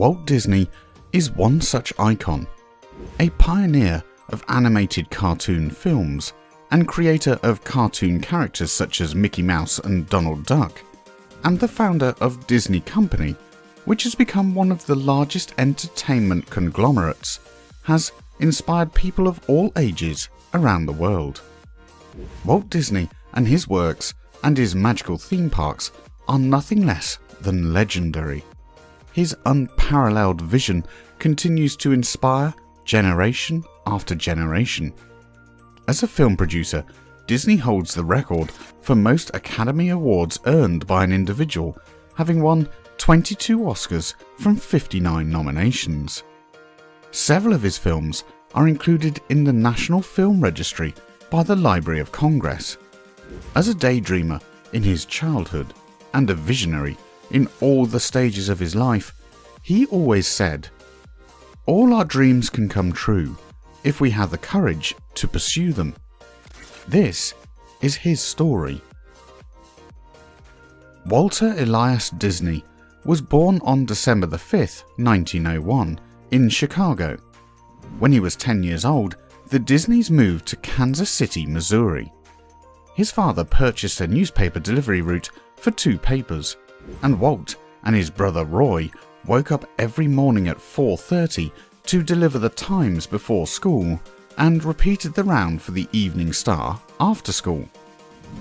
Walt Disney is one such icon, a pioneer of animated cartoon films and creator of cartoon characters such as Mickey Mouse and Donald Duck, and the founder of Disney Company, which has become one of the largest entertainment conglomerates, has inspired people of all ages around the world. Walt Disney and his works and his magical theme parks are nothing less than legendary. His unparalleled vision continues to inspire generation after generation. As a film producer, Disney holds the record for most Academy Awards earned by an individual, having won 22 Oscars from 59 nominations. Several of his films are included in the National Film Registry by the Library of Congress. As a daydreamer in his childhood and a visionary in all the stages of his life, he always said, "All our dreams can come true if we have the courage to pursue them." This is his story. Walter Elias Disney was born on December 5, 1901, in Chicago. When he was 10 years old, the Disneys moved to Kansas City, Missouri. His father purchased a newspaper delivery route for 2 papers, and Walt and his brother Roy woke up every morning at 4:30 to deliver the Times before school and repeated the round for the Evening Star after school.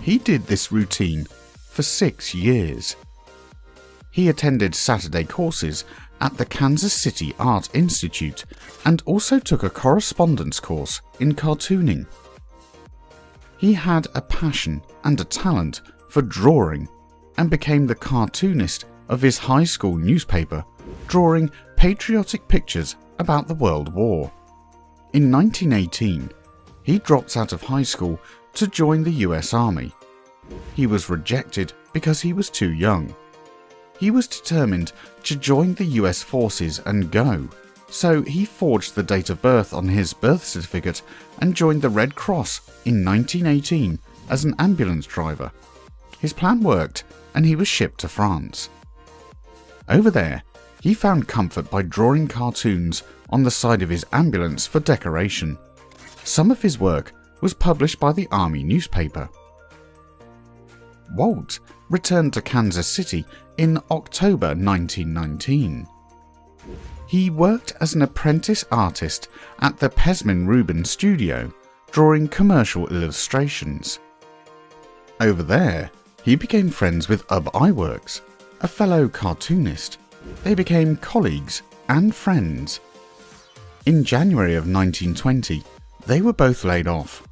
He did this routine for 6 years. He attended Saturday courses at the Kansas City Art Institute and also took a correspondence course in cartooning. He had a passion and a talent for drawing and became the cartoonist of his high school newspaper, drawing patriotic pictures about the World War. In 1918, he dropped out of high school to join the US Army. He was rejected because he was too young. He was determined to join the US forces and go, so he forged the date of birth on his birth certificate and joined the Red Cross in 1918 as an ambulance driver. His plan worked and he was shipped to France. Over there, he found comfort by drawing cartoons on the side of his ambulance for decoration. Some of his work was published by the Army newspaper. Walt returned to Kansas City in October 1919. He worked as an apprentice artist at the Pesmin Rubin studio, drawing commercial illustrations. Over there, he became friends with Ub Iwerks, a fellow cartoonist. They became colleagues and friends. In January of 1920, they were both laid off.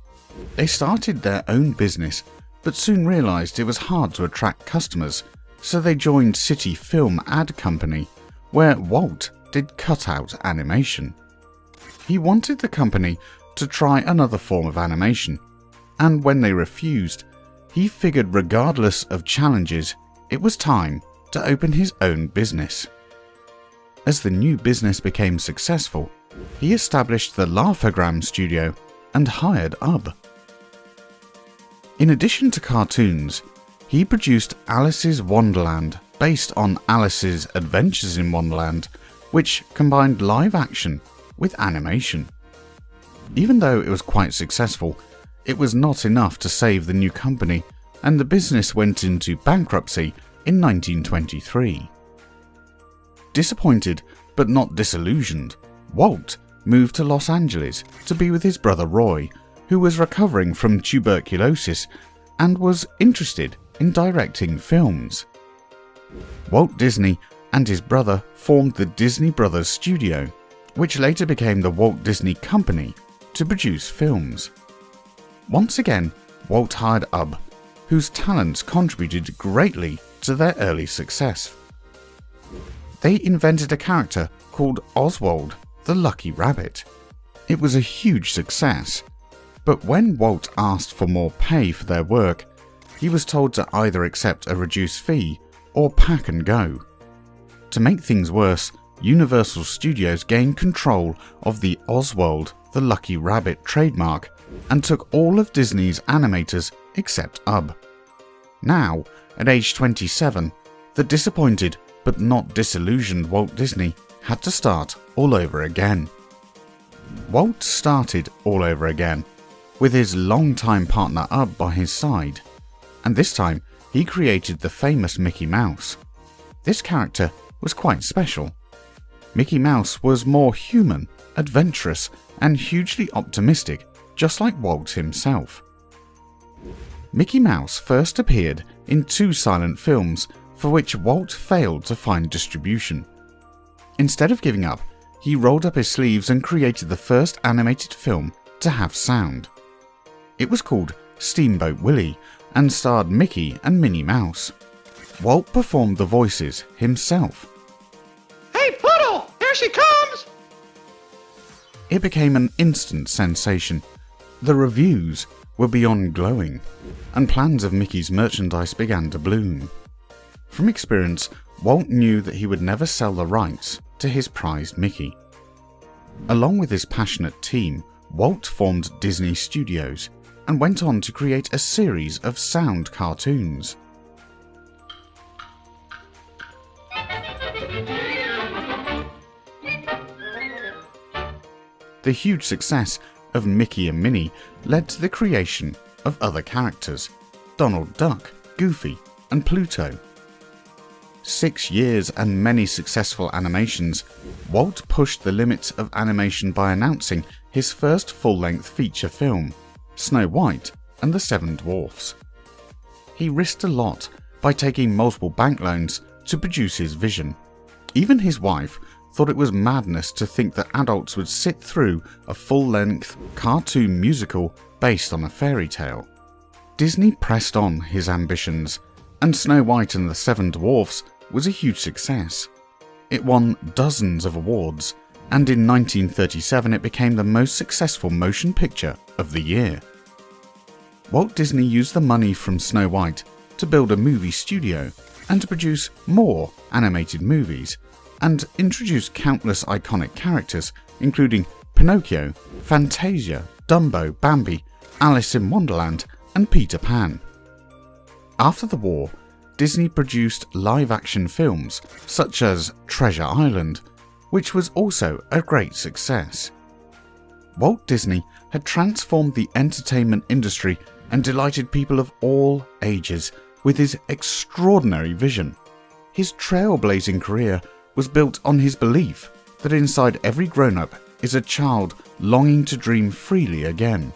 They started their own business, but soon realized it was hard to attract customers, so they joined City Film Ad Company, where Walt did cutout animation. He wanted the company to try another form of animation, and when they refused, he figured regardless of challenges, it was time to open his own business. As the new business became successful, he established the Laugh-O-Gram studio and hired Ub. In addition to cartoons, he produced Alice's Wonderland based on Alice's Adventures in Wonderland, which combined live action with animation. Even though it was quite successful, it was not enough to save the new company, and the business went into bankruptcy in 1923. Disappointed but not disillusioned, Walt moved to Los Angeles to be with his brother Roy, who was recovering from tuberculosis and was interested in directing films. Walt Disney and his brother formed the Disney Brothers Studio, which later became the Walt Disney Company, to produce films. Once again, Walt hired Ub, whose talents contributed greatly to their early success. They invented a character called Oswald the Lucky Rabbit. It was a huge success, but when Walt asked for more pay for their work, he was told to either accept a reduced fee or pack and go. To make things worse, Universal Studios gained control of the Oswald the Lucky Rabbit trademark and took all of Disney's animators except Ub. Now, at age 27, the disappointed but not disillusioned Walt Disney had to start all over again. Walt started all over again, with his longtime partner Ub by his side, and this time he created the famous Mickey Mouse. This character was quite special. Mickey Mouse was more human, adventurous, and hugely optimistic, just like Walt himself. Mickey Mouse first appeared in 2 silent films for which Walt failed to find distribution. Instead of giving up, he rolled up his sleeves and created the first animated film to have sound. It was called Steamboat Willie and starred Mickey and Minnie Mouse. Walt performed the voices himself. Hey, Poodle! Here she comes! It became an instant sensation. The reviews were beyond glowing, and plans of Mickey's merchandise began to bloom. From experience, Walt knew that he would never sell the rights to his prized Mickey. Along with his passionate team, Walt formed Disney Studios and went on to create a series of sound cartoons. The huge success of Mickey and Minnie led to the creation of other characters, Donald Duck, Goofy, and Pluto. 6 years and many successful animations, Walt pushed the limits of animation by announcing his first full-length feature film, Snow White and the 7 Dwarfs. He risked a lot by taking multiple bank loans to produce his vision. Even his wife thought it was madness to think that adults would sit through a full-length cartoon musical based on a fairy tale. Disney pressed on his ambitions, and Snow White and the 7 Dwarfs was a huge success. It won dozens of awards, and in 1937 it became the most successful motion picture of the year. Walt Disney used the money from Snow White to build a movie studio and to produce more animated movies, and introduce countless iconic characters including Pinocchio, Fantasia, Dumbo, Bambi, Alice in Wonderland, and Peter Pan. After the war, Disney produced live-action films such as Treasure Island, which was also a great success. Walt Disney had transformed the entertainment industry and delighted people of all ages with his extraordinary vision. His trailblazing career was built on his belief that inside every grown-up is a child longing to dream freely again.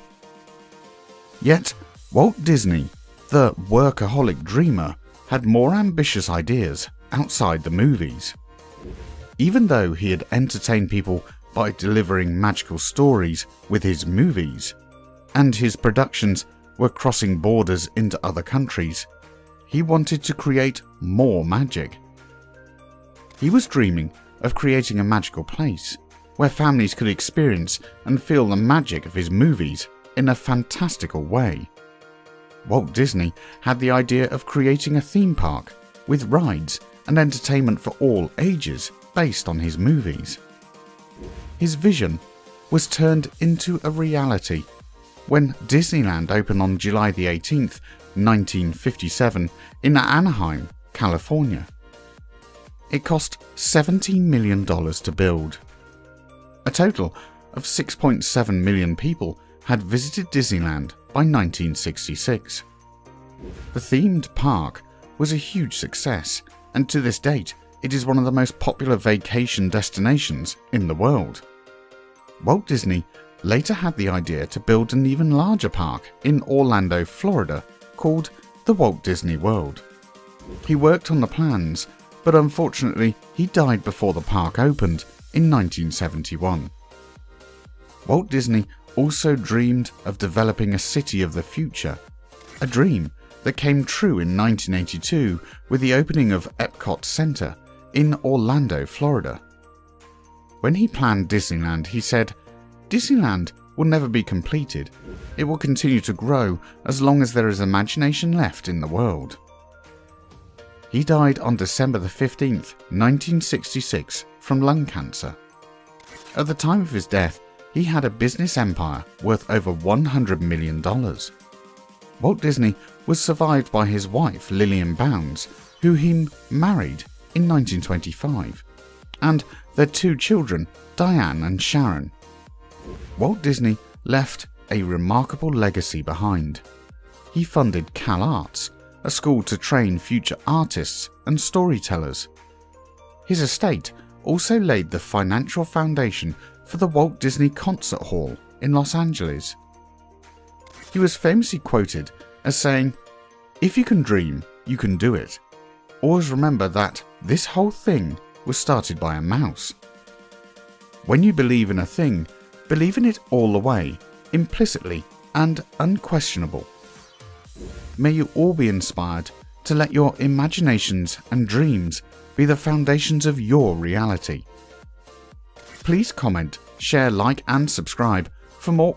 Yet, Walt Disney, the workaholic dreamer, had more ambitious ideas outside the movies. Even though he had entertained people by delivering magical stories with his movies, and his productions were crossing borders into other countries, he wanted to create more magic. He was dreaming of creating a magical place where families could experience and feel the magic of his movies in a fantastical way. Walt Disney had the idea of creating a theme park with rides and entertainment for all ages based on his movies. His vision was turned into a reality when Disneyland opened on July the 18th, 1957 in Anaheim, California. It cost $17 million to build. A total of 6.7 million people had visited Disneyland by 1966. The themed park was a huge success, and to this date it is one of the most popular vacation destinations in the world. Walt Disney later had the idea to build an even larger park in Orlando, Florida, called the Walt Disney World. He worked on the plans, but unfortunately he died before the park opened in 1971. Walt Disney also dreamed of developing a city of the future, a dream that came true in 1982 with the opening of Epcot Center in Orlando, Florida. When he planned Disneyland, he said, "Disneyland will never be completed. It will continue to grow as long as there is imagination left in the world." He died on December the 15th, 1966 from lung cancer. At the time of his death, he had a business empire worth over $100 million. Walt Disney was survived by his wife Lillian Bounds, who he married in 1925. and their 2 children, Diane and Sharon. Walt Disney left a remarkable legacy behind. He funded Cal Arts, a school to train future artists and storytellers. His estate also laid the financial foundation for the Walt Disney Concert Hall in Los Angeles. He was famously quoted as saying, "If you can dream, you can do it. Always remember that this whole thing was started by a mouse." When you believe in a thing, believe in it all the way, implicitly and unquestionable. May you all be inspired to let your imaginations and dreams be the foundations of your reality. Please comment, share, like and subscribe for more